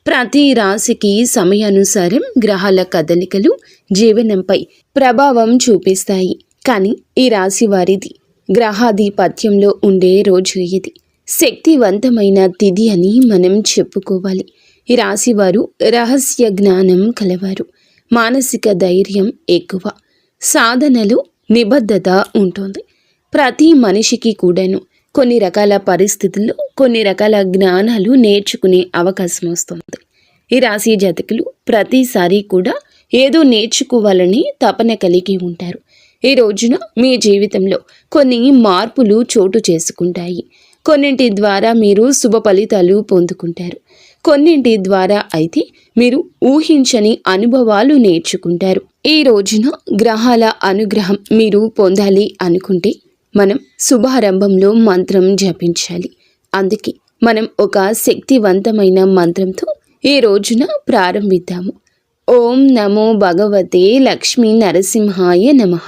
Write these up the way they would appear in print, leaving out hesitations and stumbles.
ప్రతి రాశికి సమయానుసారం గ్రహాల కదలికలు జీవనంపై ప్రభావం చూపిస్తాయి. కానీ ఈ రాశి వారిది గ్రహాధిపత్యంలో ఉండే రోజు ఇది. శక్తివంతమైన తిథి అని మనం చెప్పుకోవాలి. ఈ రాశివారు రహస్య జ్ఞానం కలవారు. మానసిక ధైర్యం ఎక్కువ, సాధనలు నిబద్ధత ఉంటుంది. ప్రతి మనిషికి కూడాను కొన్ని రకాల పరిస్థితుల్లో కొన్ని రకాల జ్ఞానాలు నేర్చుకునే అవకాశం వస్తుంది. ఈ రాశి జాతకులు ప్రతిసారి కూడా ఏదో నేర్చుకోవాలని తపన కలిగి ఉంటారు. ఈ రోజున మీ జీవితంలో కొన్ని మార్పులు చోటు చేసుకుంటాయి. కొన్నింటి ద్వారా మీరు శుభ ఫలితాలు పొందుకుంటారు. కొన్నింటి ద్వారా అయితే మీరు ఊహించని అనుభవాలు నేర్చుకుంటారు. ఈ రోజున గ్రహాల అనుగ్రహం మీరు పొందాలి అనుకుంటే మనం శుభారంభంలో మంత్రం జపించాలి. అందుకే మనం ఒక శక్తివంతమైన మంత్రంతో ఈ రోజున ప్రారంభిద్దాము. ఓం నమో భగవతే లక్ష్మీ నరసింహాయ నమః.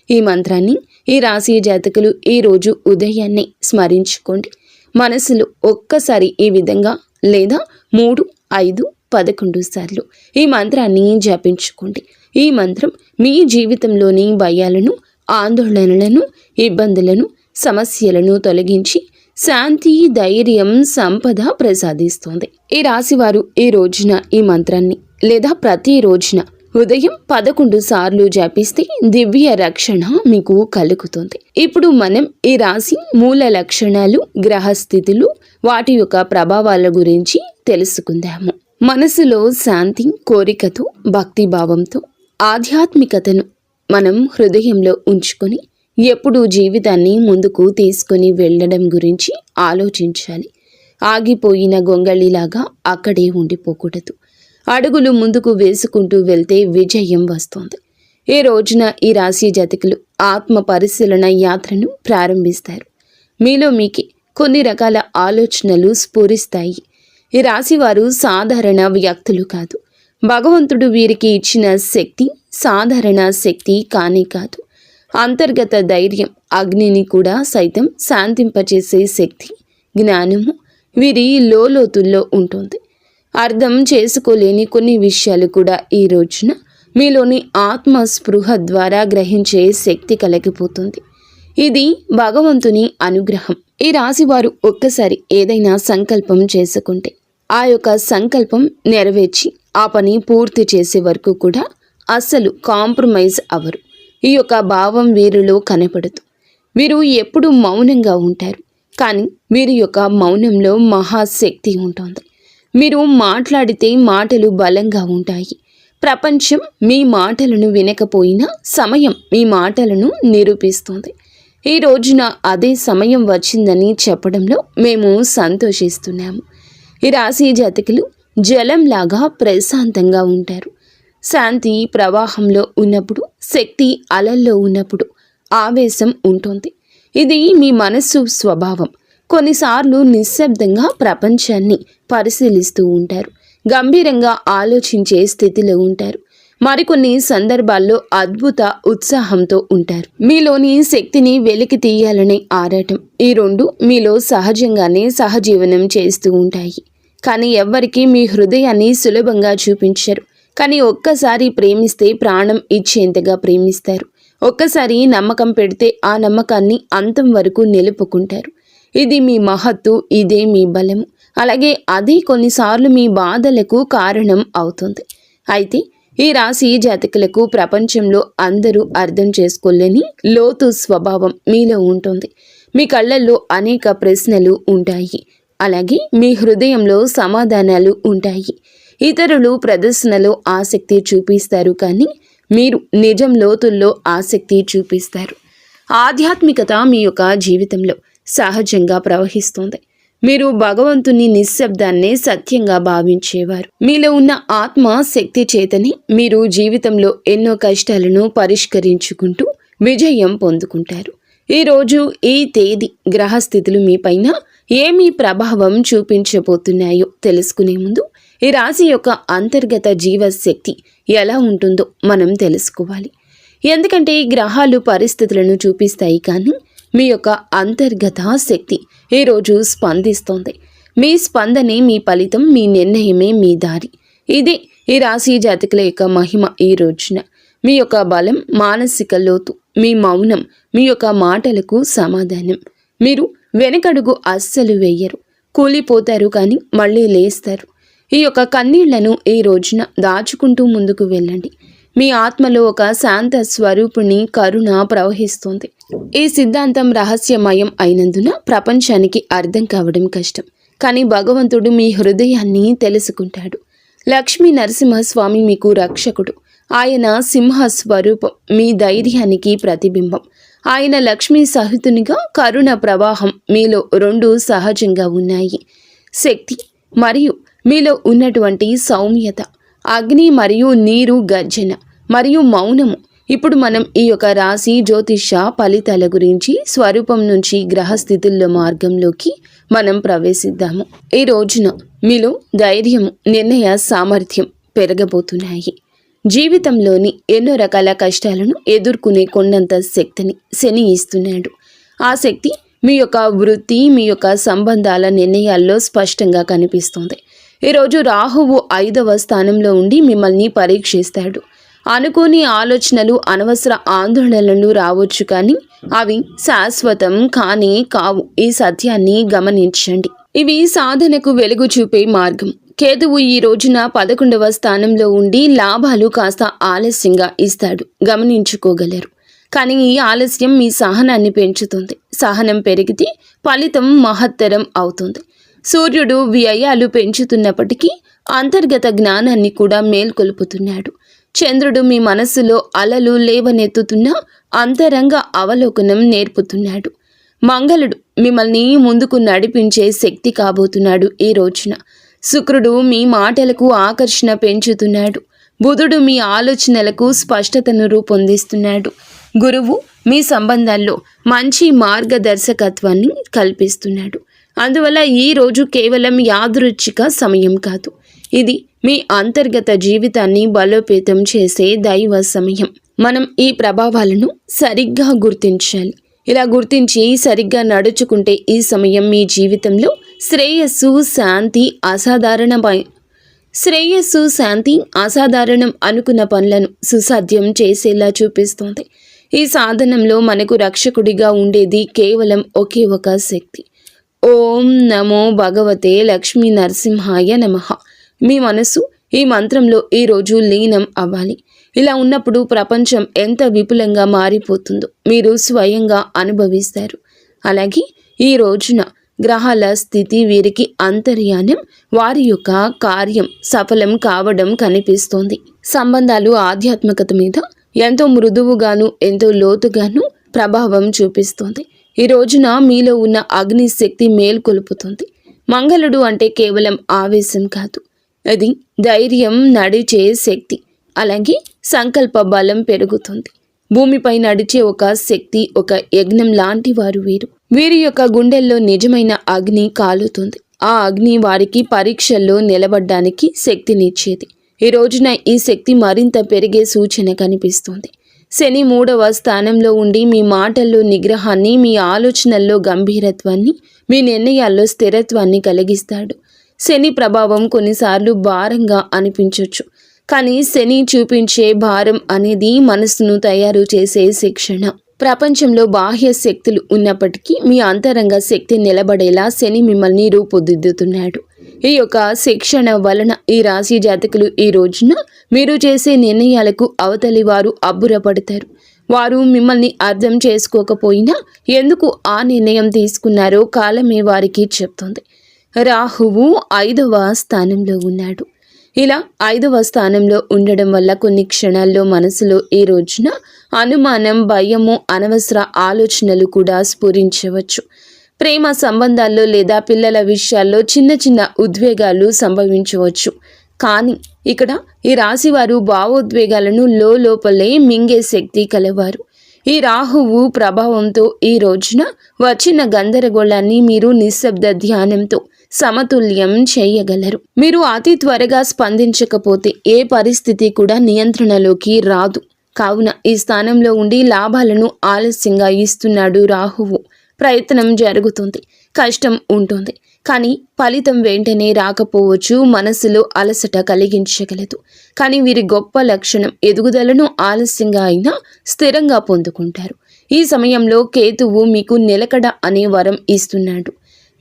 ఈ మంత్రాన్ని ఈ రాశి జాతకులు ఈరోజు ఉదయాన్నే స్మరించుకోండి. మనసులో ఒక్కసారి ఈ విధంగా లేదా 3, 5, 11 సార్లు ఈ మంత్రాన్ని జపించుకోండి. ఈ మంత్రం మీ జీవితంలోని భయాలను, ఆందోళనలను, ఇబ్బందులను, సమస్యలను తొలగించి శాంతి, ధైర్యం, సంపద ప్రసాదిస్తుంది. ఈ రాశివారు ఈ రోజున ఈ మంత్రాన్ని లేదా ప్రతి రోజున ఉదయం 11 సార్లు జపిస్తే దివ్య రక్షణ మీకు కలుగుతుంది. ఇప్పుడు మనం ఈ రాశి మూల లక్షణాలు, గ్రహస్థితులు, వాటి యొక్క ప్రభావాల గురించి తెలుసుకుందాము. మనసులో శాంతి, కోరికతో, భక్తిభావంతో, ఆధ్యాత్మికతను మనం హృదయంలో ఉంచుకొని ఎప్పుడూ జీవితాన్ని ముందుకు తీసుకొని వెళ్ళడం గురించి ఆలోచించాలి. ఆగిపోయిన గొంగళిలాగా అక్కడే ఉండిపోకూడదు. అడుగులు ముందుకు వేసుకుంటూ వెళ్తే విజయం వస్తుంది. ఈ రోజున ఈ రాశి జాతకులు ఆత్మ పరిశీలన యాత్రను ప్రారంభిస్తారు. మీలో మీకే కొన్ని రకాల ఆలోచనలు స్ఫురిస్తాయి. ఈ రాశివారు సాధారణ వ్యక్తులు కాదు. భగవంతుడు వీరికి ఇచ్చిన శక్తి సాధారణ శక్తి కానీ కాదు. అంతర్గత ధైర్యం, అగ్నిని కూడా సైతం శాంతింపచేసే శక్తి, జ్ఞానము వీరి లోతుల్లో ఉంటుంది. అర్థం చేసుకోలేని కొన్ని విషయాలు కూడా ఈ రోజున మీలోని ఆత్మ స్పృహ ద్వారా గ్రహించే శక్తి కలిగిపోతుంది. ఇది భగవంతుని అనుగ్రహం. ఈ రాశివారు ఒక్కసారి ఏదైనా సంకల్పం చేసుకుంటే ఆ యొక్క సంకల్పం నెరవేర్చి ఆ పని పూర్తి చేసే వరకు కూడా అస్సలు కాంప్రమైజ్ అవ్వరు. ఈ యొక్క భావం వీరిలో కనపడదు. వీరు ఎప్పుడు మౌనంగా ఉంటారు. కానీ వీరి యొక్క మౌనంలో మహాశక్తి ఉంటుంది. మీరు మాట్లాడితే మాటలు బలంగా ఉంటాయి. ప్రపంచం మీ మాటలను వినకపోయినా సమయం మీ మాటలను నిరూపిస్తుంది. ఈ రోజున అదే సమయం వచ్చిందని చెప్పడంలో మేము సంతోషిస్తున్నాము. ఈ రాశి జాతకులు జలంలాగా ప్రశాంతంగా ఉంటారు. శాంతి ప్రవాహంలో ఉన్నప్పుడు, శక్తి అలల్లో ఉన్నప్పుడు ఆవేశం ఉంటుంది. ఇది మీ మనస్సు స్వభావం. కొన్నిసార్లు నిశ్శబ్దంగా ప్రపంచాన్ని పరిశీలిస్తూ ఉంటారు. గంభీరంగా ఆలోచించే స్థితిలో ఉంటారు. మరికొన్ని సందర్భాల్లో అద్భుత ఉత్సాహంతో ఉంటారు. మీలోని శక్తిని వెలికి తీయాలనే ఆరాటం, ఈ రెండు మీలో సహజంగానే సహజీవనం చేస్తూ ఉంటాయి. కానీ ఎవ్వరికీ మీ హృదయాన్ని సులభంగా చూపించరు. కానీ ఒక్కసారి ప్రేమిస్తే ప్రాణం ఇచ్చేంతగా ప్రేమిస్తారు. ఒక్కసారి నమ్మకం పెడితే ఆ నమ్మకాన్ని అంతం వరకు నిలుపుకుంటారు. ఇది మీ మహత్తు, ఇదే మీ బలము. అలాగే అది కొన్నిసార్లు మీ బాధలకు కారణం అవుతుంది. అయితే ఈ రాశి జాతకులకు ప్రపంచంలో అందరూ అర్థం చేసుకోలేని లోతు స్వభావం మీలో ఉంటుంది. మీ కళ్ళల్లో అనేక ప్రశ్నలు ఉంటాయి. అలాగే మీ హృదయంలో సమాధానాలు ఉంటాయి. ఇతరులు ప్రదర్శనలో ఆసక్తి చూపిస్తారు, కానీ మీరు నిజం లోతుల్లో ఆసక్తి చూపిస్తారు. ఆధ్యాత్మికత మీ యొక్క జీవితంలో సహజంగా ప్రవహిస్తుంది. మీరు భగవంతుని నిశ్శబ్దాన్నే సత్యంగా భావించేవారు. మీలో ఉన్న ఆత్మ శక్తి చేతని మీరు జీవితంలో ఎన్నో కష్టాలను పరిష్కరించుకుంటూ విజయం పొందుకుంటారు. ఈరోజు ఈ తేదీ గ్రహస్థితులు మీపైన ఏమి ప్రభావం చూపించబోతున్నాయో తెలుసుకునే ముందు ఈ రాశి యొక్క అంతర్గత జీవశక్తి ఎలా ఉంటుందో మనం తెలుసుకోవాలి. ఎందుకంటే గ్రహాలు పరిస్థితులను చూపిస్తాయి, కానీ మీ యొక్క అంతర్గత శక్తి ఈరోజు స్పందిస్తోంది. మీ స్పందనే మీ ఫలితం, మీ నిర్ణయమే మీ దారి. ఇదే ఈ రాశి జాతకుల యొక్క మహిమ. ఈ రోజున మీ యొక్క బలం, మానసిక లోతు, మీ మౌనం, మీ యొక్క మాటలకు సమాధానం. మీరు వెనకడుగు అస్సలు వేయరు, కూలిపోతారు కానీ మళ్ళీ లేస్తారు. ఈ యొక్క కన్నీళ్లను ఈ రోజున దాచుకుంటూ ముందుకు వెళ్ళండి. మీ ఆత్మలో ఒక శాంత స్వరూపుని కరుణ ప్రవహిస్తుంది. ఈ సిద్ధాంతం రహస్యమయం అయినందున ప్రపంచానికి అర్థం కావడం కష్టం. కానీ భగవంతుడు మీ హృదయాన్ని తెలుసుకుంటాడు. లక్ష్మీ నరసింహస్వామి మీకు రక్షకుడు. ఆయన సింహ స్వరూపం, మీ ధైర్యానికి ప్రతిబింబం. ఆయన లక్ష్మీ సహితునిగా కరుణ ప్రవాహం మీలో రెండు సహజంగా ఉన్నాయి. శక్తి మరియు మీలో ఉన్నటువంటి సౌమ్యత, అగ్ని మరియు నీరు గర్జన మరియు మౌనము. ఇప్పుడు మనం ఈ యొక్క రాశి జ్యోతిష ఫలితాల గురించి స్వరూపం నుంచి గ్రహస్థితుల్లో మార్గంలోకి మనం ప్రవేశిద్దాము. ఈ రోజున మీలో ధైర్యము, నిర్ణయ సామర్థ్యం పెరగబోతున్నాయి. జీవితంలోని ఎన్నో రకాల కష్టాలను ఎదుర్కొనే కొండంత శక్తిని శని ఇస్తున్నాడు. ఆ శక్తి మీ యొక్క వృత్తి, మీ యొక్క సంబంధాల నిర్ణయాల్లో స్పష్టంగా కనిపిస్తుంది. ఈరోజు రాహువు 5వ స్థానంలో ఉండి మిమ్మల్ని పరీక్షిస్తాడు. అనుకోని ఆలోచనలు, అనవసర ఆందోళనలు రావచ్చు, కానీ అవి శాశ్వతం కానీ కావు. ఈ సత్యాన్ని గమనించండి. ఇవి సాధనకు వెలుగు చూపే మార్గం. కేతువు ఈ రోజున 11వ స్థానంలో ఉండి లాభాలు కాస్త ఆలస్యంగా ఇస్తాడు, గమనించుకోగలరు. కానీ ఈ ఆలస్యం మీ సహనాన్ని పెంచుతుంది. సహనం పెరిగితే ఫలితం మహత్తరం అవుతుంది. సూర్యుడు వ్యయాలు పెంచుతున్నప్పటికీ అంతర్గత జ్ఞానాన్ని కూడా మేల్కొల్పుతున్నాడు. చంద్రుడు మీ మనస్సులో అలలు లేవనెత్తుతున్న అంతరంగ అవలోకనం నేర్పుతున్నాడు. మంగళుడు మిమ్మల్ని ముందుకు నడిపించే శక్తి కాబోతున్నాడు. ఈ రోజున శుక్రుడు మీ మాటలకు ఆకర్షణ పెంచుతున్నాడు. బుధుడు మీ ఆలోచనలకు స్పష్టతను రూపొందిస్తున్నాడు. గురువు మీ సంబంధాల్లో మంచి మార్గదర్శకత్వాన్ని కల్పిస్తున్నాడు. అందువల్ల ఈ రోజు కేవలం యాదృచ్ఛిక సమయం కాదు, ఇది మీ అంతర్గత జీవితాన్ని బలోపేతం చేసే దైవ సమయం. మనం ఈ ప్రభావాలను సరిగ్గా గుర్తించాలి. ఇలా గుర్తించి సరిగ్గా నడుచుకుంటే ఈ సమయం మీ జీవితంలో శ్రేయస్సు, శాంతి అసాధారణం అనుకున్న పనులను సుసాధ్యం చేసేలా చూపిస్తోంది. ఈ సాధనంలో మనకు రక్షకుడిగా ఉండేది కేవలం ఒకే ఒక శక్తి. ఓం నమో భగవతే లక్ష్మీ నరసింహాయ నమః. మీ మనసు ఈ మంత్రంలో ఈరోజు లీనం అవ్వాలి. ఇలా ఉన్నప్పుడు ప్రపంచం ఎంత విపులంగా మారిపోతుందో మీరు స్వయంగా అనుభవిస్తారు. అలాగే ఈ రోజున గ్రహాల స్థితి వీరికి అంతర్యానం, వారి యొక్క కార్యం సఫలం కావడం కనిపిస్తోంది. సంబంధాలు ఆధ్యాత్మికత మీద ఎంతో మృదువుగాను ఎంతో లోతుగాను ప్రభావం చూపిస్తోంది. ఈ రోజున మీలో ఉన్న అగ్ని శక్తి మేల్కొలుపుతుంది. మంగళుడు అంటే కేవలం ఆవేశం కాదు, అది ధైర్యం, నడిచే శక్తి. అలాగే సంకల్ప బలం పెరుగుతుంది. భూమిపై నడిచే ఒక శక్తి, ఒక యజ్ఞం లాంటి వారు వీరు. వీరి యొక్క గుండెల్లో నిజమైన అగ్ని కాలుతుంది. ఆ అగ్ని వారికి పరీక్షల్లో నిలబడ్డానికి శక్తినిచ్చేది. ఈ రోజున ఈ శక్తి మరింత పెరిగే సూచన కనిపిస్తుంది. శని 3వ స్థానంలో ఉండి మీ మాటల్లో నిగ్రహాన్ని, మీ ఆలోచనల్లో గంభీరత్వాన్ని, మీ నిర్ణయాల్లో స్థిరత్వాన్ని కలిగిస్తాడు. శని ప్రభావం కొన్నిసార్లు భారంగా అనిపించవచ్చు, కానీ శని చూపించే భారం అనేది మనసును తయారు చేసే శిక్షణ. ప్రపంచంలో బాహ్య శక్తులు ఉన్నప్పటికీ మీ అంతరంగ శక్తి నిలబడేలా శని మిమ్మల్ని రూపుదిద్దుతున్నాడు. ఈ యొక్క శిక్షణ వలన ఈ రాశి జాతకులు ఈ రోజున మీరు చేసే నిర్ణయాలకు అవతలి వారు అబ్బురపడతారు. వారు మిమ్మల్ని అర్థం చేసుకోకపోయినా ఎందుకు ఆ నిర్ణయం తీసుకున్నారో కాలమే వారికి చెప్తుంది. రాహువు 5వ స్థానంలో ఉన్నాడు. ఇలా 5వ స్థానంలో ఉండడం వల్ల కొన్ని క్షణాల్లో మనసులో ఈ రోజున అనుమానం, భయము, అనవసర ఆలోచనలు కూడా స్ఫురించవచ్చు. ప్రేమ సంబంధాల్లో లేదా పిల్లల విషయాల్లో చిన్న చిన్న ఉద్వేగాలు సంభవించవచ్చు. కానీ ఇక్కడ ఈ రాశివారు భావోద్వేగాలను లోపలే మింగే శక్తి కలవారు. ఈ రాహువు ప్రభావంతో ఈ రోజున వచ్చిన గందరగోళాన్ని మీరు నిశ్శబ్ద ధ్యానంతో సమతుల్యం చేయగలరు. మీరు అతి త్వరగా స్పందించకపోతే ఏ పరిస్థితి కూడా నియంత్రణలోకి రాదు. కావున ఈ స్థానంలో ఉండి లాభాలను ఆలస్యంగా ఇస్తున్నాడు రాహువు. ప్రయత్నం జరుగుతుంది, కష్టం ఉంటుంది, కానీ ఫలితం వెంటనే రాకపోవచ్చు, మనసులో అలసట కలిగించగలదు. కానీ వీరి గొప్ప లక్షణం ఎదుగుదలను ఆలస్యంగా అయినా స్థిరంగా పొందుకుంటారు. ఈ సమయంలో కేతువు మీకు నిలకడ అనే వరం ఇస్తున్నాడు.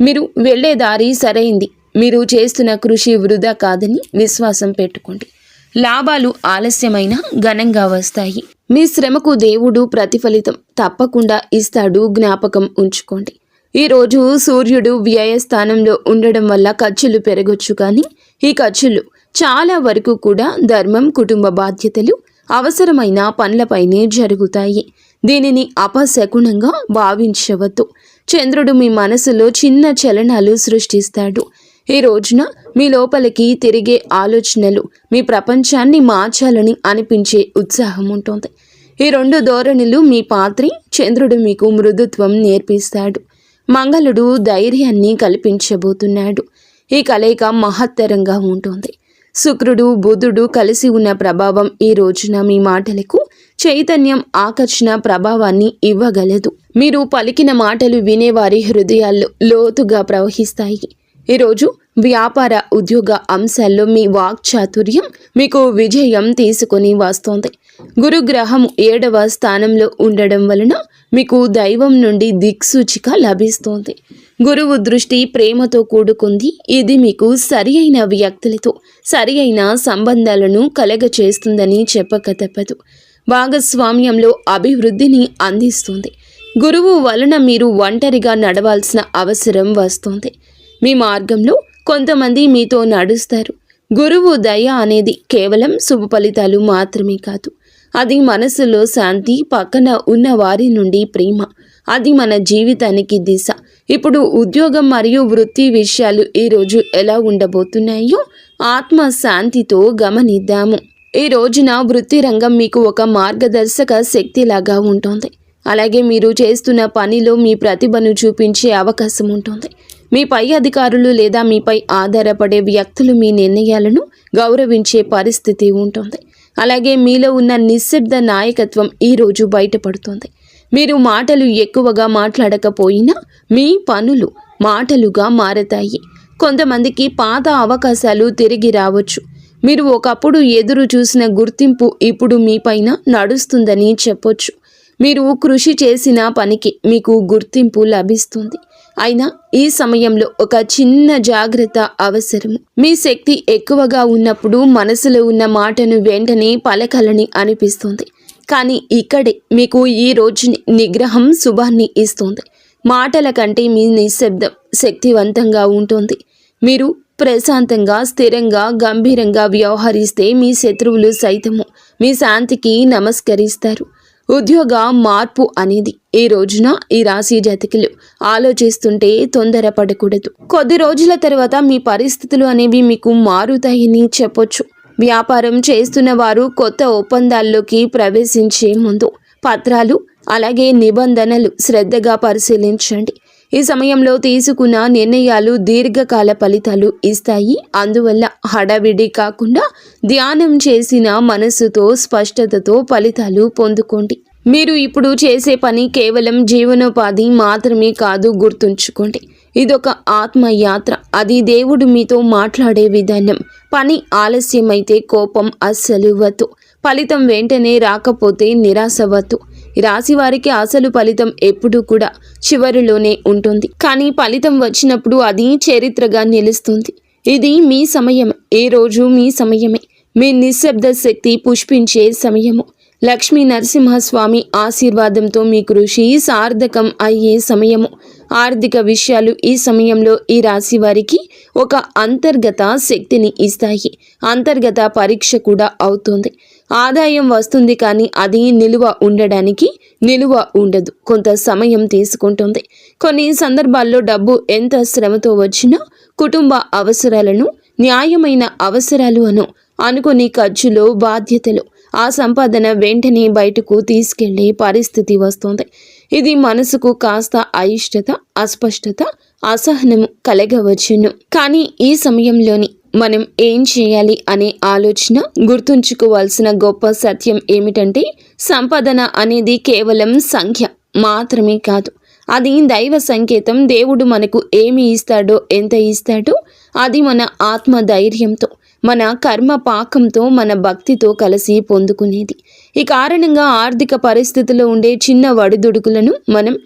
మీరు వెళ్లే దారి సరైంది, మీరు చేస్తున్న కృషి వృధా కాదని విశ్వాసం పెట్టుకోండి. లాభాలు ఆలస్యమైన ఘనంగా వస్తాయి. మీ శ్రమకు దేవుడు ప్రతిఫలితం తప్పకుండా ఇస్తాడు, జ్ఞాపకం ఉంచుకోండి. ఈరోజు సూర్యుడు వ్యయస్థానంలో ఉండడం వల్ల ఖర్చులు పెరగొచ్చు, కానీ ఈ ఖర్చులు చాలా వరకు కూడా ధర్మం, కుటుంబ బాధ్యతలు, అవసరమైన పనులపైనే జరుగుతాయి. దీనిని అపశకునంగా భావించవద్దు. చంద్రుడు మీ మనసులో చిన్న చలనాలు సృష్టిస్తాడు. ఈ రోజున మీ లోపలికి తిరిగే ఆలోచనలు మీ ప్రపంచాన్ని మార్చాలని అనిపించే ఉత్సాహం ఉంటుంది. ఈ రెండు ధోరణులు మీ పాత్రే. చంద్రుడు మీకు మృదుత్వం నేర్పిస్తాడు, మంగళుడు ధైర్యాన్ని కల్పించబోతున్నాడు. ఈ కలయిక మహత్తరంగా ఉంటుంది. శుక్రుడు, బుధుడు కలిసి ఉన్న ప్రభావం ఈ రోజున మీ మాటలకు చైతన్యం, ఆకర్షణ ప్రభావాన్ని ఇవ్వగలదు. మీరు పలికిన మాటలు వినేవారి హృదయాల్లో లోతుగా ప్రవహిస్తాయి. ఈరోజు వ్యాపార, ఉద్యోగ అంశాల్లో మీ వాక్చాతుర్యం మీకు విజయం తీసుకొని వస్తోంది. గురుగ్రహం 7వ స్థానంలో ఉండడం వలన మీకు దైవం నుండి దిక్సూచిక లభిస్తోంది. గురువు దృష్టి ప్రేమతో కూడుకుంది. ఇది మీకు సరి అయిన వ్యక్తులతో సరి అయిన సంబంధాలను కలగచేస్తుందని చెప్పక తప్పదు. భాగస్వామ్యంలో అభివృద్ధిని అందిస్తుంది. గురువు వలన మీరు ఒంటరిగా నడవాల్సిన అవసరం వస్తుంది. మీ మార్గంలో కొంతమంది మీతో నడుస్తారు. గురువు దయ అనేది కేవలం శుభ ఫలితాలు మాత్రమే కాదు, అది మనసులో శాంతి, పక్కన ఉన్న వారి నుండి ప్రేమ. అది మన జీవితానికి దిశ. ఇప్పుడు ఉద్యోగం మరియు వృత్తి విషయాలు ఈరోజు ఎలా ఉండబోతున్నాయో ఆత్మ శాంతితో గమనిద్దాము. ఈ రోజున వృత్తి రంగం మీకు ఒక మార్గదర్శక శక్తిలాగా ఉంటుంది. అలాగే మీరు చేస్తున్న పనిలో మీ ప్రతిభను చూపించే అవకాశం ఉంటుంది. మీ పై అధికారులు లేదా మీపై ఆధారపడే వ్యక్తులు మీ నిర్ణయాలను గౌరవించే పరిస్థితి ఉంటుంది. అలాగే మీలో ఉన్న నిశ్శబ్ద నాయకత్వం ఈరోజు బయటపడుతుంది. మీరు మాటలు ఎక్కువగా మాట్లాడకపోయినా మీ పనులు మాటలుగా మారతాయి. కొంతమందికి పాత అవకాశాలు తిరిగి రావచ్చు. మీరు ఒకప్పుడు ఎదురు చూసిన గుర్తింపు ఇప్పుడు మీపైన నడుస్తుందని చెప్పొచ్చు. మీరు కృషి చేసిన పనికి మీకు గుర్తింపు లభిస్తుంది. అయినా ఈ సమయంలో ఒక చిన్న జాగ్రత్త అవసరము. మీ శక్తి ఎక్కువగా ఉన్నప్పుడు మనసులో ఉన్న మాటను వెంటనే పలకాలని అనిపిస్తుంది. కానీ ఇక్కడే మీకు ఈ రోజుని నిగ్రహం శుభాన్ని ఇస్తుంది. మాటల కంటే మీ నిశ్శబ్దం శక్తివంతంగా ఉంటుంది. మీరు ప్రశాంతంగా, స్థిరంగా, గంభీరంగా వ్యవహరిస్తే మీ శత్రువులు సైతము మీ శాంతికి నమస్కరిస్తారు. ఉద్యోగ మార్పు అనేది ఈ రోజున ఈ రాశి జాతకులు ఆలోచిస్తుంటే తొందరపడకూడదు. కొద్ది రోజుల తర్వాత మీ పరిస్థితులు అనేవి మీకు మారుతాయని చెప్పొచ్చు. వ్యాపారం చేస్తున్న వారు కొత్త ఒప్పందాల్లోకి ప్రవేశించే ముందు పత్రాలు అలాగే నిబంధనలు శ్రద్ధగా పరిశీలించండి. ఈ సమయంలో తీసుకున్న నిర్ణయాలు దీర్ఘకాల ఫలితాలు ఇస్తాయి. అందువల్ల హడావిడి కాకుండా ధ్యానం చేసిన మనస్సుతో, స్పష్టతతో ఫలితాలు పొందుకోండి. మీరు ఇప్పుడు చేసే పని కేవలం జీవనోపాధి మాత్రమే కాదు, గుర్తుంచుకోండి. ఇదొక ఆత్మయాత్ర. అది దేవుడు మీతో మాట్లాడే విధానం. పని ఆలస్యమైతే కోపం అస్సలు వద్దు. ఫలితం వెంటనే రాకపోతే నిరాశ వద్దు. ఈ రాశి వారికి అసలు ఫలితం ఎప్పుడూ కూడా చివరిలోనే ఉంటుంది. కానీ ఫలితం వచ్చినప్పుడు అది చరిత్రగా నిలుస్తుంది. ఇది మీ సమయం. ఏ రోజు మీ సమయమే. మీ నిశ్శబ్ద శక్తి పుష్పించే సమయము. లక్ష్మీ నరసింహస్వామి ఆశీర్వాదంతో మీ కృషి సార్థకం అయ్యే సమయము. ఆర్థిక విషయాలు ఈ సమయంలో ఈ రాశి వారికి ఒక అంతర్గత శక్తిని ఇస్తాయి. అంతర్గత పరీక్ష కూడా అవుతుంది. ఆదాయం వస్తుంది, కానీ అది ఉండడానికి నిలువ ఉండదు. కొంత సమయం తీసుకుంటుంది. కొన్ని సందర్భాల్లో డబ్బు ఎంత శ్రమతో వచ్చినా కుటుంబ అవసరాలను, న్యాయమైన అవసరాలు అనుకుని ఖర్చులు, బాధ్యతలు, ఆ సంపాదన వెంటనే బయటకు తీసుకెళ్లే పరిస్థితి వస్తుంది. ఇది మనసుకు కాస్త అయిష్టత, అస్పష్టత, అసహనము కలగవచ్చును. కానీ ఈ సమయంలోని మనం ఏం చేయాలి అనే ఆలోచన గుర్తుంచుకోవాల్సిన గొప్ప సత్యం ఏమిటంటే, సంపాదన అనేది కేవలం సంఖ్య మాత్రమే కాదు, అది దైవ సంకేతం. దేవుడు మనకు ఏమి ఇస్తాడో, ఎంత ఇస్తాడో అది మన ఆత్మ ధైర్యంతో, మన కర్మ పాకంతో, మన భక్తితో కలిసి పొందుకునేది. ఈ కారణంగా ఆర్థిక పరిస్థితుల్లో ఉండే చిన్న వడిదుడుకులను మనం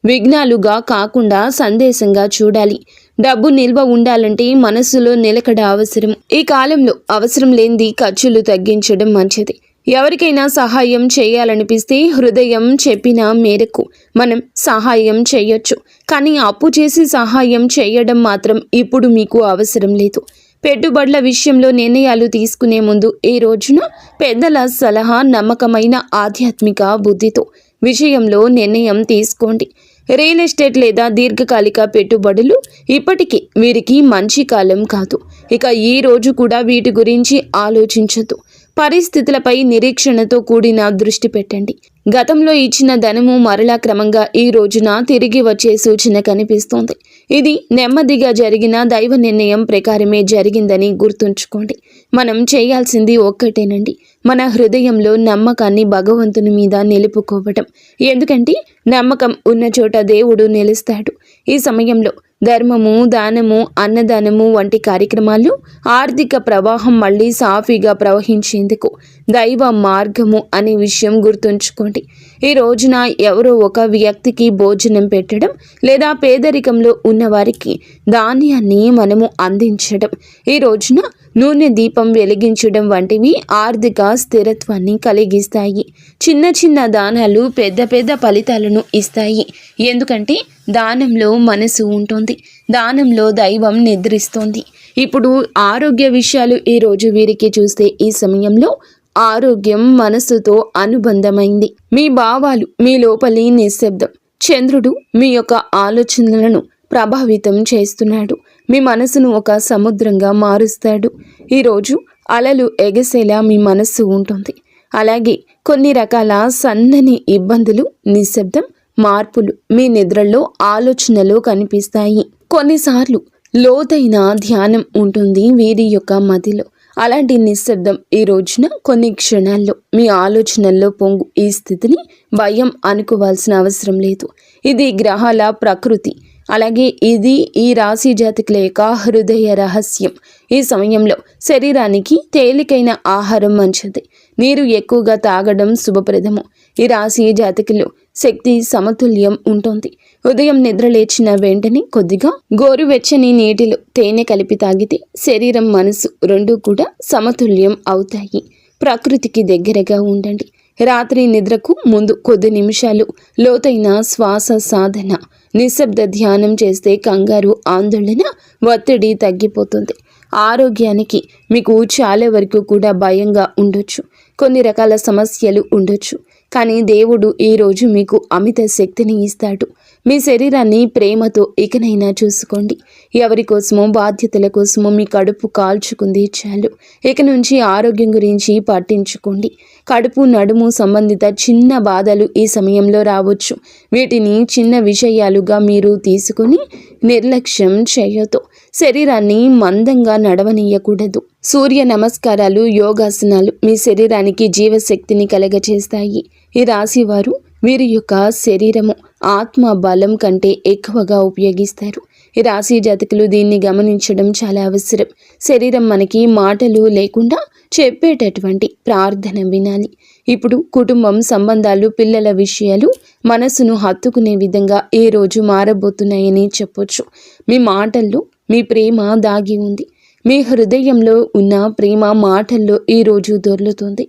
విఘ్నాలుగా కాకుండా సందేశంగా చూడాలి. డబ్బు నిల్వ ఉండాలంటే మనసులో నిలకడ అవసరం. ఈ కాలంలో అవసరం లేనిది ఖర్చులు తగ్గించడం మంచిది. ఎవరికైనా సహాయం చేయాలనిపిస్తే హృదయం చెప్పిన మేరకు మనం సహాయం చేయొచ్చు. కానీ అప్పు చేసి సహాయం చేయడం మాత్రం ఇప్పుడు మీకు అవసరం లేదు. పెట్టుబడుల విషయంలో నిర్ణయాలు తీసుకునే ముందు ఈ రోజున పెద్దల సలహా, నమ్మకమైన ఆధ్యాత్మిక బుద్ధితో విషయంలో నిర్ణయం తీసుకోండి. రియల్ ఎస్టేట్ లేదా దీర్ఘకాలిక పెట్టుబడులు ఇప్పటికీ వీరికి మంచి కాలం కాదు. ఇక ఈ రోజు కూడా వీటి గురించి ఆలోచించదు. పరిస్థితులపై నిరీక్షణతో కూడిన దృష్టి పెట్టండి. గతంలో ఇచ్చిన ధనము మరలా క్రమంగా ఈ రోజున తిరిగి వచ్చే సూచన కనిపిస్తోంది. ఇది నెమ్మదిగా జరిగిన దైవ నిర్ణయం ప్రకారమే జరిగిందని గుర్తుంచుకోండి. మనం చేయాల్సింది ఒక్కటేనండి, మన హృదయంలో నమ్మకాన్ని భగవంతుని మీద నిలుపుకోవటం. ఎందుకంటే నమ్మకం ఉన్న చోట దేవుడు నిలుస్తాడు. ఈ సమయంలో ధర్మము, దానము, అన్నదానము వంటి కార్యక్రమాలు ఆర్థిక ప్రవాహం మళ్ళీ సాఫీగా ప్రవహించేందుకు దైవ మార్గము అనే విషయం గుర్తుంచుకోండి. ఈ రోజున ఎవరో ఒక వ్యక్తికి భోజనం పెట్టడం లేదా పేదరికంలో ఉన్నవారికి ధాన్యాన్ని మనము అందించడం, ఈ రోజున నూనె దీపం వెలిగించడం వంటివి ఆర్థిక స్థిరత్వాన్ని కలిగిస్తాయి. చిన్న చిన్న దానాలు పెద్ద పెద్ద ఫలితాలను ఇస్తాయి. ఎందుకంటే దానంలో మనసు ఉంటుంది, దానంలో దైవం నిద్రిస్తోంది. ఇప్పుడు ఆరోగ్య విషయాలు ఈరోజు వీరికి చూస్తే ఈ సమయంలో ఆరోగ్యం మనసుతో అనుబంధమైంది. మీ భావాలు, మీ లోపలి నిశ్శబ్దం. చంద్రుడు మీ యొక్క ఆలోచనలను ప్రభావితం చేస్తున్నాడు. మీ మనసును ఒక సముద్రంగా మారుస్తాడు. ఈరోజు అలలు ఎగసేలా మీ మనస్సు ఉంటుంది. అలాగే కొన్ని రకాల సన్నని ఇబ్బందులు, నిశ్శబ్దం, మార్పులు మీ నిద్రలో, ఆలోచనలో కనిపిస్తాయి. కొన్నిసార్లు లోతైన ధ్యానం ఉంటుంది వీరి యొక్క మదిలో. అలాంటి నిశ్శబ్దం ఈ రోజున కొన్ని క్షణాల్లో మీ ఆలోచనల్లో పొంగు. ఈ స్థితిని భయం అనుకోవాల్సిన అవసరం లేదు. ఇది గ్రహాల ప్రకృతి. అలాగే ఇది ఈ రాశి జాతకుల యొక్క హృదయ రహస్యం. ఈ సమయంలో శరీరానికి తేలికైన ఆహారం మంచిది. నీరు ఎక్కువగా తాగడం శుభప్రదము. ఈ రాశి జాతకులు శక్తి సమతుల్యం ఉంటుంది. ఉదయం నిద్ర లేచిన వెంటనే కొద్దిగా గోరువెచ్చని నీటిలో తేనె కలిపి తాగితే శరీరం, మనసు రెండూ కూడా సమతుల్యం అవుతాయి. ప్రకృతికి దగ్గరగా ఉండండి. రాత్రి నిద్రకు ముందు కొద్ది నిమిషాలు లోతైన శ్వాస సాధన, నిశ్శబ్ద ధ్యానం చేస్తే కంగారు, ఆందోళన, ఒత్తిడి తగ్గిపోతుంది. ఆరోగ్యానికి మీకు చాలా వరకు కూడా భయంగా ఉండొచ్చు. కొన్ని రకాల సమస్యలు ఉండొచ్చు. కానీ దేవుడు ఈరోజు మీకు అమిత శక్తిని ఇస్తాడు. మీ శరీరాన్ని ప్రేమతో ఇకనైనా చూసుకోండి. ఎవరి కోసమో, బాధ్యతల కోసమో మీ కడుపు కాల్చుకుంది చాలు. ఇక నుంచి ఆరోగ్యం గురించి పట్టించుకోండి. కడుపు, నడుము సంబంధిత చిన్న బాధలు ఈ సమయంలో రావచ్చు. వీటిని చిన్న విషయాలుగా మీరు తీసుకుని నిర్లక్ష్యం చేయొద్దు. శరీరాన్ని మందంగా నడవనీయకూడదు. సూర్య నమస్కారాలు, యోగాసనాలు మీ శరీరానికి జీవశక్తిని కలగచేస్తాయి. ఈ రాశి వారు వీరి యొక్క శరీరము ఆత్మ బలం కంటే ఎక్కువగా ఉపయోగిస్తారు. ఈ రాశి జాతకులు దీన్ని గమనించడం చాలా అవసరం. శరీరం మనకి మాటలు లేకుండా చెప్పేటటువంటి ప్రార్థన వినాలి. ఇప్పుడు కుటుంబం, సంబంధాలు, పిల్లల విషయాలు మనసును హత్తుకునే విధంగా ఏ రోజు మారబోతున్నాయని చెప్పొచ్చు. మీ మాటల్లో మీ ప్రేమ దాగి ఉంది. మీ హృదయంలో ఉన్న ప్రేమ మాటల్లో ఈరోజు దొర్లుతుంది.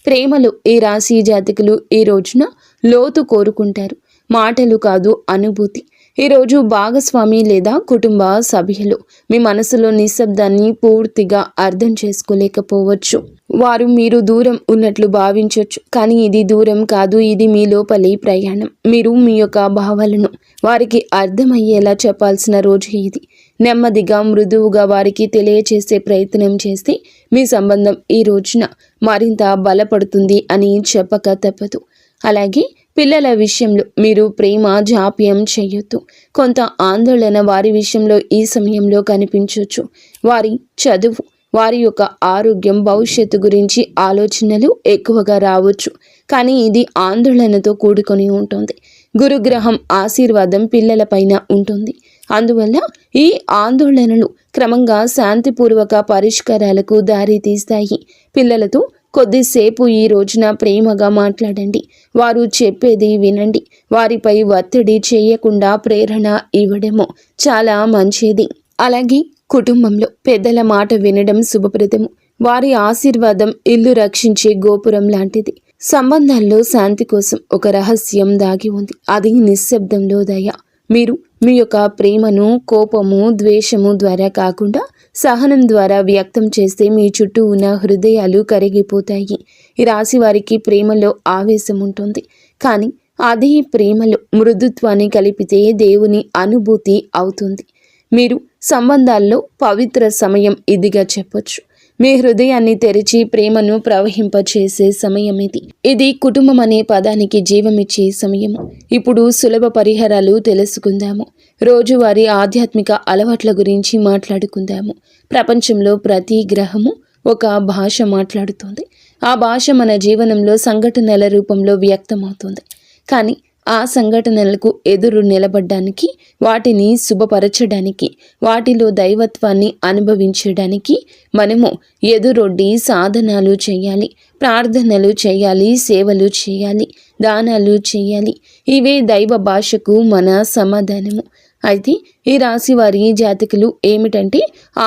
ప్రేమలో ఈ రాశి జాతకులు ఈ రోజున లోతు కోరుకుంటారు. మాటలు కాదు, అనుభూతి. ఈరోజు భాగస్వామి లేదా కుటుంబ సభ్యులు మీ మనసులో నిశ్శబ్దాన్ని పూర్తిగా అర్థం చేసుకోలేకపోవచ్చు. వారు మీరు దూరం ఉన్నట్లు భావించవచ్చు. కానీ ఇది దూరం కాదు, ఇది మీ లోపలి ప్రయాణం. మీరు మీ యొక్క భావాలను వారికి అర్థమయ్యేలా చెప్పాల్సిన రోజు ఇది. నెమ్మదిగా, మృదువుగా వారికి తెలియచేసే ప్రయత్నం చేస్తే మీ సంబంధం ఈ రోజున మరింత బలపడుతుంది అని చెప్పక తప్పదు. అలాగే పిల్లల విషయంలో మీరు ప్రేమ జాప్యం చేయొద్దు. కొంత ఆందోళన వారి విషయంలో ఈ సమయంలో కనిపించవచ్చు. వారి చదువు, వారి యొక్క ఆరోగ్యం, భవిష్యత్తు గురించి ఆలోచనలు ఎక్కువగా రావచ్చు. కానీ ఇది ఆందోళనతో కూడుకొని ఉంటుంది. గురుగ్రహం ఆశీర్వాదం పిల్లలపైన ఉంటుంది. అందువల్ల ఈ ఆందోళనలు క్రమంగా శాంతిపూర్వక పరిష్కారాలకు దారి తీస్తాయి. పిల్లలతో కొద్దిసేపు ఈ రోజున ప్రేమగా మాట్లాడండి. వారు చెప్పేది వినండి. వారిపై ఒత్తిడి చేయకుండా ప్రేరణ ఇవ్వడము చాలా మంచిది. అలాగే కుటుంబంలో పెద్దల మాట వినడం శుభప్రదము. వారి ఆశీర్వాదం ఇల్లు రక్షించే గోపురం లాంటిది. సంబంధాల్లో శాంతి కోసం ఒక రహస్యం దాగి ఉంది. అది నిశ్శబ్దంలో దయ. మీరు మీ యొక్క ప్రేమను కోపము, ద్వేషము ద్వారా కాకుండా సహనం ద్వారా వ్యక్తం చేస్తే మీ చుట్టూ ఉన్న హృదయాలు కరిగిపోతాయి. ఈ రాశి వారికి ప్రేమలో ఆవేశం ఉంటుంది, కానీ అదే ప్రేమలో మృదుత్వాన్ని కలిపితే దేవుని అనుభూతి అవుతుంది. మీరు సంబంధాల్లో పవిత్ర సమయం ఇదిగా చెప్పొచ్చు. మీ హృదయాన్ని తెరిచి ప్రేమను ప్రవహింపచేసే సమయం ఇది. ఇది కుటుంబం అనే పదానికి జీవమిచ్చే సమయము. ఇప్పుడు సులభ పరిహారాలు తెలుసుకుందాము. రోజువారీ ఆధ్యాత్మిక అలవాట్ల గురించి మాట్లాడుకుందాము. ప్రపంచంలో ప్రతి గ్రహము ఒక భాష మాట్లాడుతుంది. ఆ భాష మన జీవనంలో సంఘటనల రూపంలో వ్యక్తమవుతుంది. కానీ ఆ సంఘటనలకు ఎదురు నిలబడ్డానికి, వాటిని శుభపరచడానికి, వాటిలో దైవత్వాన్ని అనుభవించడానికి మనము ఎదురొడ్డి సాధనాలు చేయాలి, ప్రార్థనలు చేయాలి, సేవలు చేయాలి, దానాలు చేయాలి. ఇవే దైవ భాషకు మన సమాధానము. అయితే ఈ రాశి వారి జాతకులు ఏమిటంటే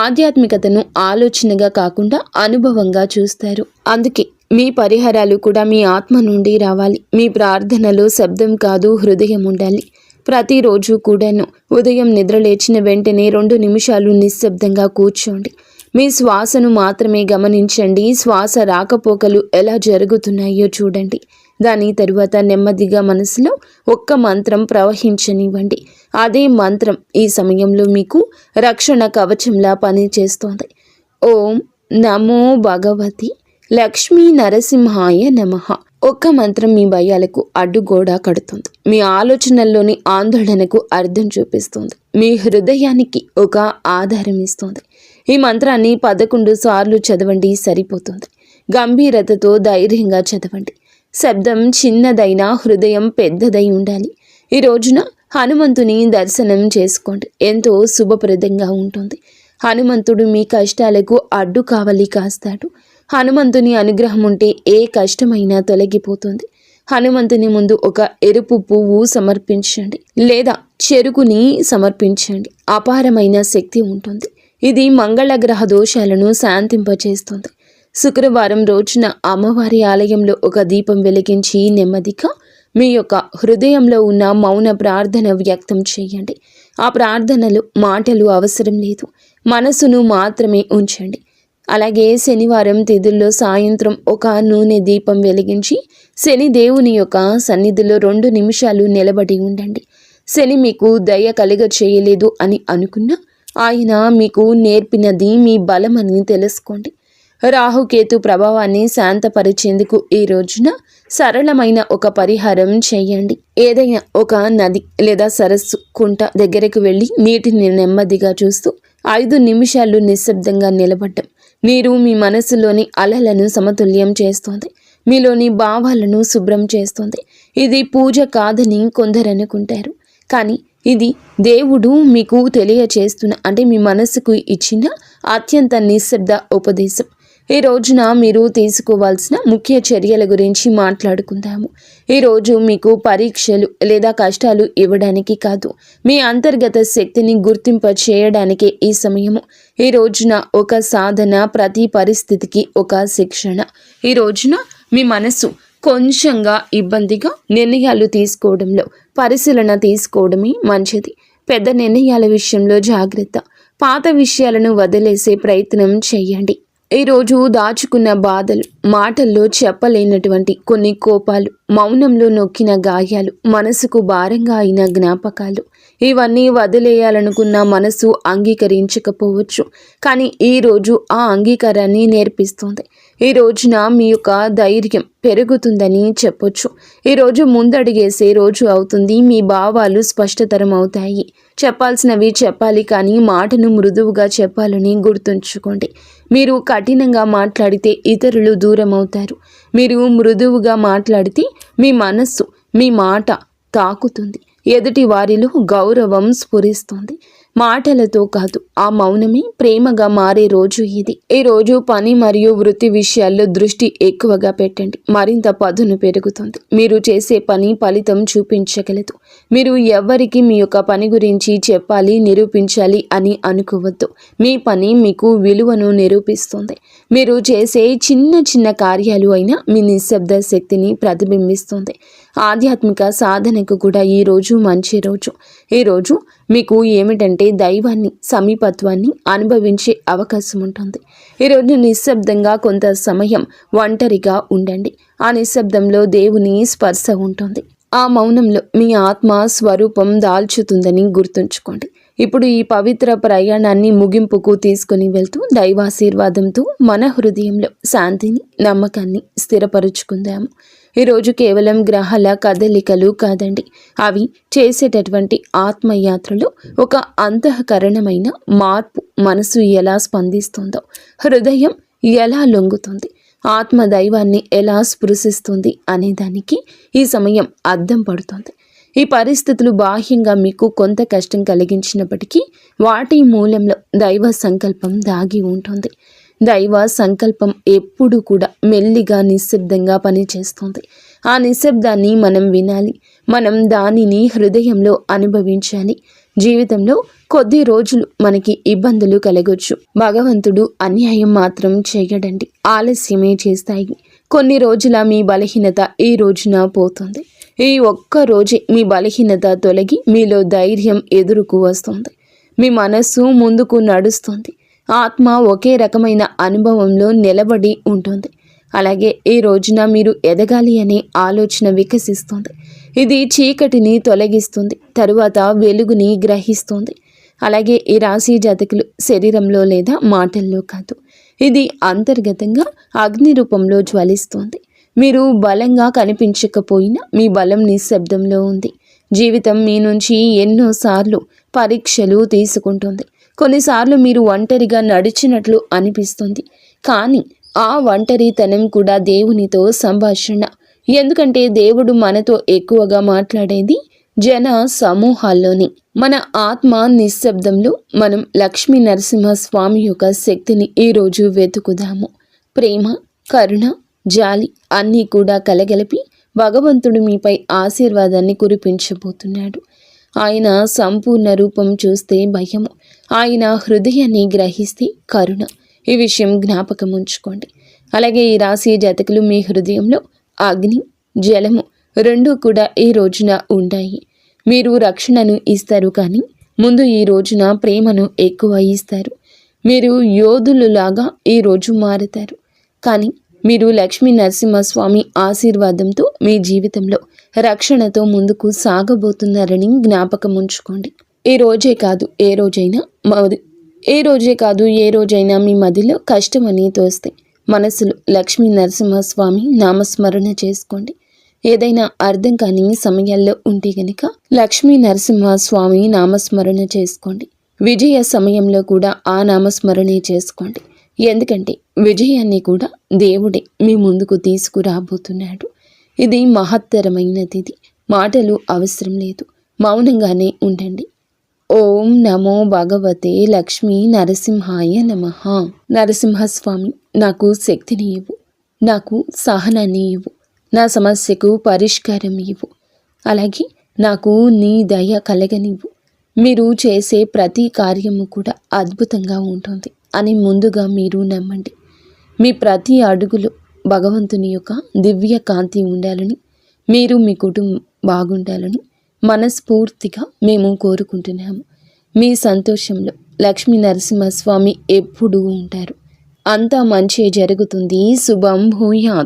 ఆధ్యాత్మికతను ఆలోచనగా కాకుండా అనుభవంగా చూస్తారు. అందుకే మీ పరిహారాలు కూడా మీ ఆత్మ నుండి రావాలి. మీ ప్రార్థనలో శబ్దం కాదు, హృదయం ఉండాలి. ప్రతిరోజు కూడాను ఉదయం నిద్రలేచిన వెంటనే 2 నిమిషాలు నిశ్శబ్దంగా కూర్చోండి. మీ శ్వాసను మాత్రమే గమనించండి. శ్వాస రాకపోకలు ఎలా జరుగుతున్నాయో చూడండి. దాని తరువాత నెమ్మదిగా మనసులో ఒక్క మంత్రం ప్రవహించనివ్వండి. అదే మంత్రం ఈ సమయంలో మీకు రక్షణ కవచంలా పనిచేస్తోంది. ఓం నమో భగవతి లక్ష్మీ నరసింహాయ నమః. ఒక్క మంత్రం మీ భయాలకు అడ్డుగోడ కడుతుంది. మీ ఆలోచనల్లోని ఆందోళనకు అర్థం చూపిస్తుంది. మీ హృదయానికి ఒక ఆధారం ఇస్తుంది. ఈ మంత్రాన్ని 11 సార్లు చదవండి, సరిపోతుంది. గంభీరతతో ధైర్యంగా చదవండి. శబ్దం చిన్నదైనా హృదయం పెద్దదై ఉండాలి. ఈ రోజున హనుమంతుని దర్శనం చేసుకోండి. ఎంతో శుభప్రదంగా ఉంటుంది. హనుమంతుడు మీ కష్టాలకు అడ్డు కావలి కాస్తాడు. హనుమంతుని అనుగ్రహం ఉంటే ఏ కష్టమైనా తొలగిపోతుంది. హనుమంతుని ముందు ఒక ఎరుపు పువ్వు సమర్పించండి, లేదా చెరుకుని సమర్పించండి. అపారమైన శక్తి ఉంటుంది. ఇది మంగళ గ్రహ దోషాలను శాంతింపచేస్తుంది. శుక్రవారం రోజున అమ్మవారి ఆలయంలో ఒక దీపం వెలిగించి నెమ్మదిగా మీ యొక్క హృదయంలో ఉన్న మౌన ప్రార్థన వ్యక్తం చేయండి. ఆ ప్రార్థనలు మాటలు అవసరం లేదు, మనసును మాత్రమే ఉంచండి. అలాగే శనివారం తిథుల్లో సాయంత్రం ఒక నూనె దీపం వెలిగించి శని దేవుని యొక్క సన్నిధిలో 2 నిమిషాలు నిలబడి ఉండండి. శని మీకు దయ కలుగ చేయలేదు అని అనుకున్నా ఆయన మీకు నేర్పినది మీ బలమని తెలుసుకోండి. రాహుకేతు ప్రభావాన్ని శాంతపరిచేందుకు ఈ రోజున సరళమైన ఒక పరిహారం చేయండి. ఏదైనా ఒక నది లేదా సరస్సు, కుంట దగ్గరకు వెళ్ళి నీటిని నెమ్మదిగా చూస్తూ 5 నిమిషాలు నిశ్శబ్దంగా నిలబడ్డం. నీరు మీ మనసులోని అలలను సమతుల్యం చేస్తుంది. మీలోని భావాలను శుభ్రం చేస్తుంది. ఇది పూజ కాదని కొందరు అనుకుంటారు, కానీ ఇది దేవుడు మీకు తెలియచేస్తున్న, అంటే మీ మనసుకు ఇచ్చిన అత్యంత నిశ్శబ్ద ఉపదేశం. ఈ రోజున మీరు తీసుకోవాల్సిన ముఖ్య చర్యల గురించి మాట్లాడుకుందాము. ఈరోజు మీకు పరీక్షలు లేదా కష్టాలు ఇవ్వడానికి కాదు, మీ అంతర్గత శక్తిని గుర్తింప చేయడానికే ఈ సమయము. ఈ రోజున ఒక సాధన, ప్రతి పరిస్థితికి ఒక శిక్షణ. ఈ రోజున మీ మనసు కొంచెంగా ఇబ్బందిగా నిర్ణయాలు తీసుకోవడంలో పరిశీలన తీసుకోవడమే మంచిది. పెద్ద నిర్ణయాల విషయంలో జాగ్రత్త. పాత విషయాలను వదిలేసే ప్రయత్నం చేయండి. ఈరోజు దాచుకున్న బాధలు, మాటల్లో చెప్పలేనటువంటి కొన్ని కోపాలు, మౌనంలో నొక్కిన గాయాలు, మనసుకు భారంగా అయిన జ్ఞాపకాలు, ఇవన్నీ వదిలేయాలనుకున్న మనసు అంగీకరించకపోవచ్చు, కానీ ఈరోజు ఆ అంగీకారాన్ని నేర్పిస్తుంది. ఈ రోజున మీ యొక్క ధైర్యం పెరుగుతుందని చెప్పొచ్చు. ఈరోజు ముందడుగేసే రోజు అవుతుంది. మీ భావాలు స్పష్టతరం అవుతాయి. చెప్పాల్సినవి చెప్పాలి, కానీ మాటను మృదువుగా చెప్పాలని గుర్తుంచుకోండి. మీరు కఠినంగా మాట్లాడితే ఇతరులు దూరం అవుతారు. మీరు మృదువుగా మాట్లాడితే మీ మనస్సు, మీ మాట తాకుతుంది. ఎదుటి వారిలో గౌరవం స్ఫురిస్తుంది. మాటలతో కాదు, ఆ మౌనమే ప్రేమగా మారే రోజు ఇది. ఈ రోజు పని మరియు వృత్తి విషయాల్లో దృష్టి ఎక్కువగా పెట్టండి. మరింత పదును పెరుగుతుంది. మీరు చేసే పని ఫలితం చూపించగలదు. మీరు ఎవ్వరికి మీ యొక్క పని గురించి చెప్పాలి, నిరూపించాలి అని అనుకోవద్దు. మీ పని మీకు విలువను నిరూపిస్తుంది. మీరు చేసే చిన్న చిన్న కార్యాలు అయినా మీ నిశ్శబ్ద శక్తిని ప్రతిబింబిస్తుంది. ఆధ్యాత్మిక సాధనకు కూడా ఈ రోజు మంచి రోజు. ఈ రోజు మీకు ఏమిటంటే దైవాన్ని, సమీపత్వాన్ని అనుభవించే అవకాశం ఉంటుంది. ఈరోజు నిశ్శబ్దంగా కొంత సమయం ఒంటరిగా ఉండండి. ఆ నిశ్శబ్దంలో దేవుని స్పర్శ ఉంటుంది. ఆ మౌనంలో మీ ఆత్మ స్వరూపం దాల్చుతుందని గుర్తుంచుకోండి. ఇప్పుడు ఈ పవిత్ర ప్రయాణాన్ని ముగింపుకు తీసుకుని వెళ్తూ దైవాశీర్వాదంతో మన హృదయంలో శాంతిని, నమ్మకాన్ని స్థిరపరుచుకుందాము. ఈరోజు కేవలం గ్రహాల కదలికలు కాదండి, అవి చేసేటటువంటి ఆత్మయాత్రలో ఒక అంతఃకరణమైన మార్పు. మనసు ఎలా స్పందిస్తుందో, హృదయం ఎలా లొంగుతుంది, ఆత్మ దైవాన్ని ఎలా స్పృశిస్తుంది అనే దానికి ఈ సమయం అద్దం పడుతుంది. ఈ పరిస్థితులు బాహ్యంగా మీకు కొంత కష్టం కలిగించినప్పటికీ వాటి మూలంలో దైవ సంకల్పం దాగి ఉంటుంది. దైవ సంకల్పం ఎప్పుడు కూడా మెల్లిగా, నిశ్శబ్దంగా పనిచేస్తుంది. ఆ నిశ్శబ్దాన్ని మనం వినాలి. మనం దానిని హృదయంలో అనుభవించాలి. జీవితంలో కొద్ది రోజులు మనకి ఇబ్బందులు కలగొచ్చు. భగవంతుడు అన్యాయం మాత్రం చేయడండి, ఆలస్యమే చేస్తాయి. కొన్ని రోజుల మీ బలహీనత ఈ రోజున పోతుంది. ఈ ఒక్క రోజే మీ బలహీనత తొలగి మీలో ధైర్యం ఎదురుకు వస్తుంది. మీ మనస్సు ముందుకు నడుస్తుంది. ఆత్మ ఒకే రకమైన అనుభవంలో నిలబడి ఉంటుంది. అలాగే ఈ రోజున మీరు ఎదగాలి అనే ఆలోచన వికసిస్తుంది. ఇది చీకటిని తొలగిస్తుంది, తరువాత వెలుగుని గ్రహిస్తుంది. అలాగే ఈ రాశి జాతకులు శరీరంలో లేదా మాటల్లో కాదు, ఇది అంతర్గతంగా అగ్ని రూపంలో జ్వలిస్తుంది. మీరు బలంగా కనిపించకపోయినా మీ బలం నిశ్శబ్దంలో ఉంది. జీవితం మీ నుంచి ఎన్నోసార్లు పరీక్షలు తీసుకుంటుంది. కొన్నిసార్లు మీరు ఒంటరిగా నడిచినట్లు అనిపిస్తుంది. కానీ ఆ ఒంటరితనం కూడా దేవునితో సంభాషణ. ఎందుకంటే దేవుడు మనతో ఎక్కువగా మాట్లాడేది జన సమూహాల్లోని. మన ఆత్మ నిశ్శబ్దంలో మనం లక్ష్మీ నరసింహస్వామి యొక్క శక్తిని ఈరోజు వెతుకుదాము. ప్రేమ, కరుణ, జాలి అన్నీ కూడా కలగలిపి భగవంతుడు మీపై ఆశీర్వాదాన్ని కురిపించబోతున్నాడు. ఆయన సంపూర్ణ రూపం చూస్తే భయము, ఆయన హృదయాన్ని గ్రహిస్తే కరుణ. ఈ విషయం జ్ఞాపకం ఉంచుకోండి. అలాగే ఈ రాశి జాతకులు మీ హృదయంలో అగ్ని, జలము రెండూ కూడా ఈ రోజున ఉంటాయి. మీరు రక్షణను ఇస్తారు, కానీ ముందు ఈ రోజున ప్రేమను ఎక్కువ ఇస్తారు. మీరు యోధులులాగా ఈ రోజు మారుతారు. కానీ మీరు లక్ష్మీ నరసింహస్వామి ఆశీర్వాదంతో మీ జీవితంలో రక్షణతో ముందుకు సాగబోతున్నారని జ్ఞాపకం ఉంచుకోండి. ఏ రోజే కాదు ఏ రోజైనా మీ మదిలో కష్టం అని తోస్తే మనసులో లక్ష్మీ నరసింహస్వామి నామస్మరణ చేసుకోండి. ఏదైనా అర్థం కాని సమయాల్లో ఉంటే గనుక లక్ష్మీ నరసింహస్వామి నామస్మరణ చేసుకోండి. విజయ సమయంలో కూడా ఆ నామస్మరణే చేసుకోండి. ఎందుకంటే విజయాన్ని కూడా దేవుడే మీ ముందుకు తీసుకురాబోతున్నాడు. ఇది మహత్తరమైనది. మాటలు అవసరం లేదు, మౌనంగానే ఉండండి. ఓం నమో భగవతే లక్ష్మీ నరసింహాయ నమః. నరసింహస్వామి, నాకు శక్తిని ఇవ్వు, నాకు సహనాన్ని ఇవ్వు, నా సమస్యకు పరిష్కారం ఇవ్వు, అలాగే నాకు నీ దయ కలగనివ్వు. మీరు చేసే ప్రతి కార్యము కూడా అద్భుతంగా ఉంటుంది అని ముందుగా మీరు నమ్మండి. మీ ప్రతి అడుగులో భగవంతుని యొక్క దివ్య కాంతి ఉండాలని, మీరు మీ కుటుంబం బాగుండాలని మనస్ఫూర్తిగా మేము కోరుకుంటున్నాము. మీ సంతోషంలో లక్ష్మీ నరసింహస్వామి ఎప్పుడూ ఉంటారు. అంతా మంచి జరుగుతుంది. శుభం భూయాత్.